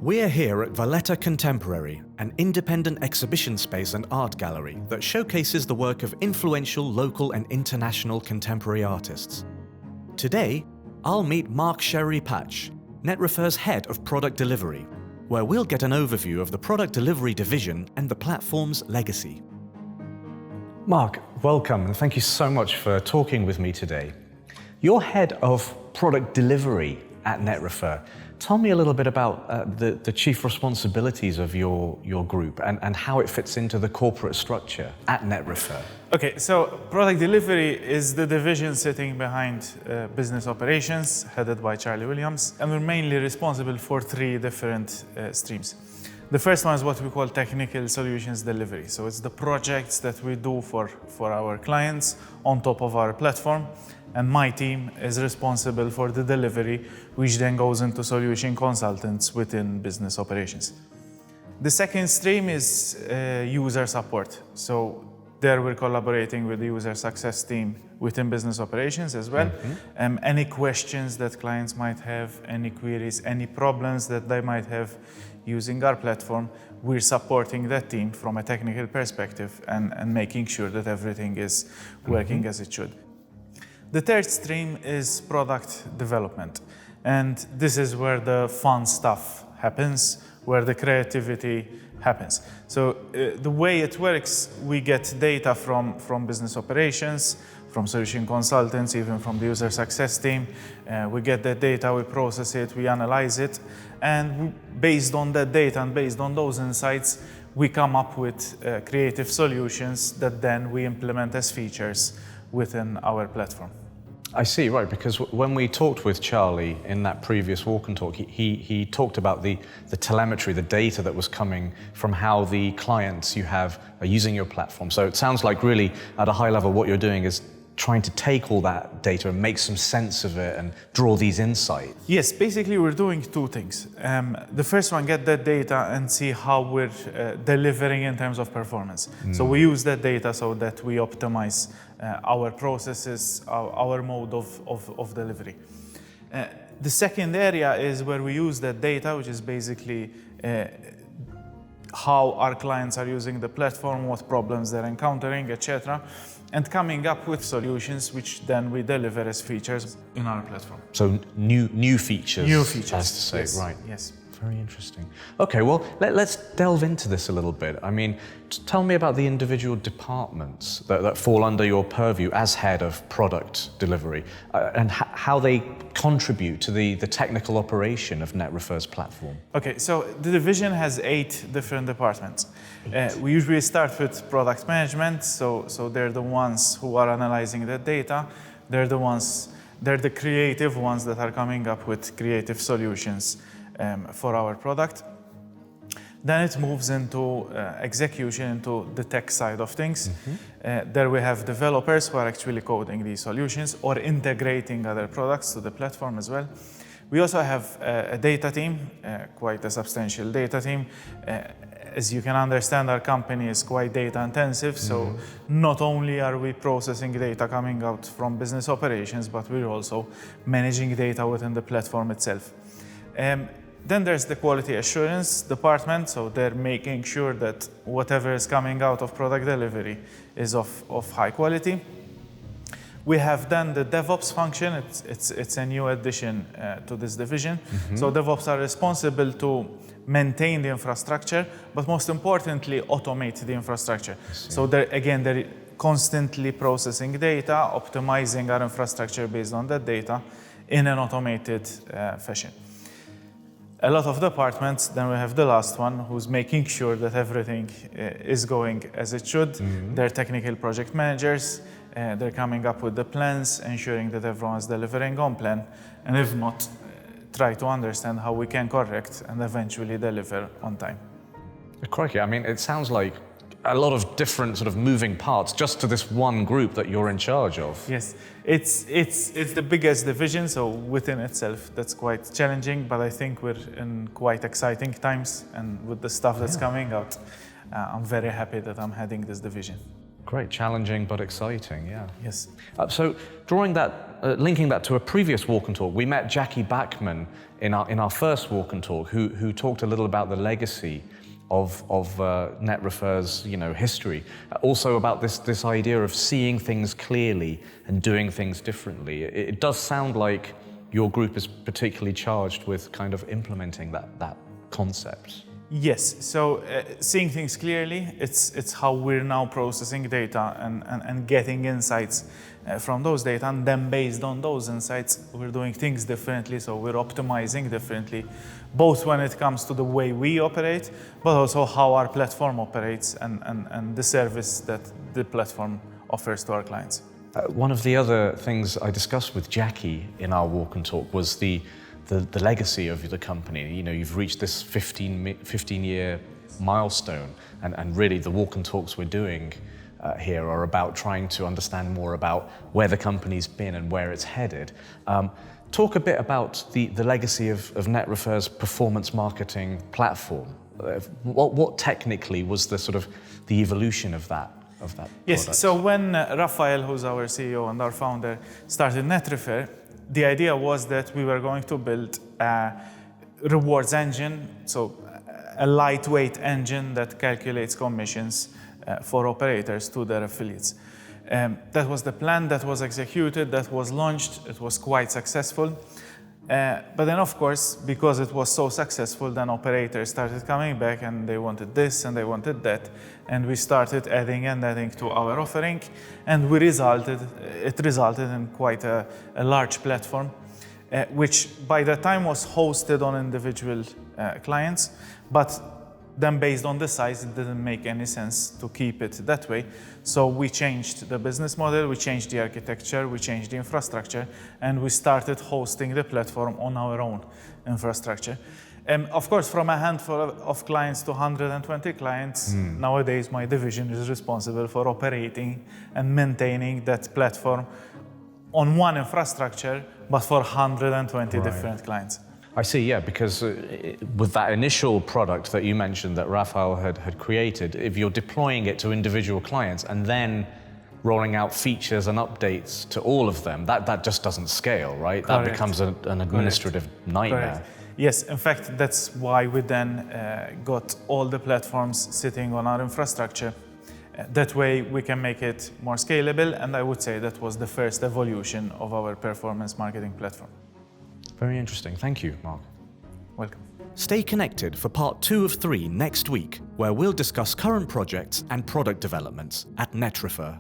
We're here at Valletta Contemporary, an independent exhibition space and art gallery that showcases the work of influential local and international contemporary artists. Today, I'll meet Mark Scerri Pace, NetRefer's head of product delivery, where we'll get an overview of the product delivery division and the platform's legacy. Mark, welcome, and thank you so much for talking with me today. You're head of product delivery at NetRefer. Tell me a little bit about the chief responsibilities of your group and how it fits into the corporate structure at NetRefer. Okay, so product delivery is the division sitting behind business operations, headed by Charlie Williams, and we're mainly responsible for three different streams. The first one is what we call technical solutions delivery. So it's the projects that we do for our clients on top of our platform. And my team is responsible for the delivery, which then goes into solution consultants within business operations. The second stream is user support. So there we're collaborating with the user success team within business operations as well. Any questions that clients might have, any queries, any problems that they might have using our platform, we're supporting that team from a technical perspective and making sure that everything is working as it should. The third stream is product development, and this is where the fun stuff happens, where the creativity happens. So the way it works, we get data from business operations, from solution consultants, even from the user success team. We get that data, we process it, we analyze it, and based on that data and based on those insights, we come up with creative solutions that then we implement as features within our platform. I see, right, because when we talked with Charlie in that previous walk and talk, he talked about the telemetry, the data that was coming from how the clients you have are using your platform. So it sounds like really at a high level what you're doing is trying to take all that data and make some sense of it and draw these insights. Yes, basically we're doing two things. The first one, get that data and see how we're delivering in terms of performance. So we use that data so that we optimize our processes, our mode of delivery. The second area is where we use that data, which is basically how our clients are using the platform, what problems they're encountering, etc., and coming up with solutions which then we deliver as features in our platform. So new features. New features. As to say, yes. right. Yes. Very interesting. Okay, well, let's delve into this a little bit. I mean, tell me about the individual departments that fall under your purview as head of product delivery and how they contribute to the technical operation of NetRefer's platform. Okay, so the division has 8 different departments. We usually start with product management, so they're the ones who are analyzing the data. They're the creative ones that are coming up with creative solutions for our product. Then it moves into execution, into the tech side of things. There we have developers who are actually coding these solutions or integrating other products to the platform as well. We also have a data team, quite a substantial data team. As you can understand, our company is quite data intensive, so not only are we processing data coming out from business operations, but we're also managing data within the platform itself. Then there's the quality assurance department, so they're making sure that whatever is coming out of product delivery is of high quality. We have then the DevOps function. It's a new addition to this division. So DevOps are responsible to maintain the infrastructure, but most importantly, automate the infrastructure. So they're constantly processing data, optimizing our infrastructure based on that data in an automated fashion. A lot of departments, then we have the last one who's making sure that everything is going as it should. They're technical project managers. They're coming up with the plans, ensuring that everyone's delivering on plan, and if not, try to understand how we can correct and eventually deliver on time. Crikey, I mean, it sounds like a lot of different sort of moving parts just to this one group that you're in charge of. Yes, it's the biggest division, so within itself that's quite challenging, but I think we're in quite exciting times, and with the stuff that's coming out, I'm very happy that I'm heading this division. Great, challenging but exciting, yeah. Yes. So drawing that linking that to a previous walk and talk, we met Jackie Backman in our first walk and talk, who talked a little about the legacy of NetRefer's history, also about this idea of seeing things clearly and doing things differently. It does sound like your group is particularly charged with kind of implementing that concept. Yes, so seeing things clearly, it's how we're now processing data and getting insights from those data, and then based on those insights, we're doing things differently, so we're optimizing differently, both when it comes to the way we operate, but also how our platform operates and the service that the platform offers to our clients. One of the other things I discussed with Jackie in our walk and talk was the legacy of the company. You've reached this 15-year milestone, and really the walk and talks we're doing here are about trying to understand more about where the company's been and where it's headed. Talk a bit about the legacy of NetRefer's performance marketing platform. What technically was the evolution of that Yes, product? so when Rafael, who's our CEO and our founder, started NetRefer, the idea was that we were going to build a rewards engine, so a lightweight engine that calculates commissions for operators to their affiliates. That was the plan, that was executed, that was launched, it was quite successful. But then of course, because it was so successful, then operators started coming back and they wanted this and they wanted that. And we started adding to our offering, and it resulted in quite a large platform, which by the time was hosted on individual clients, but then based on the size, it didn't make any sense to keep it that way. So we changed the business model, we changed the architecture, we changed the infrastructure, and we started hosting the platform on our own infrastructure. Of course, from a handful of clients to 120 clients, nowadays my division is responsible for operating and maintaining that platform on one infrastructure, but for 120 different clients. I see, yeah, because with that initial product that you mentioned that Rafael had created, if you're deploying it to individual clients and then rolling out features and updates to all of them, that just doesn't scale, right? Correct. That becomes an administrative nightmare. Correct. Yes, in fact, that's why we then got all the platforms sitting on our infrastructure. That way we can make it more scalable, and I would say that was the first evolution of our performance marketing platform. Very interesting. Thank you, Mark. Welcome. Stay connected for part 2 of 3 next week, where we'll discuss current projects and product developments at NetRefer.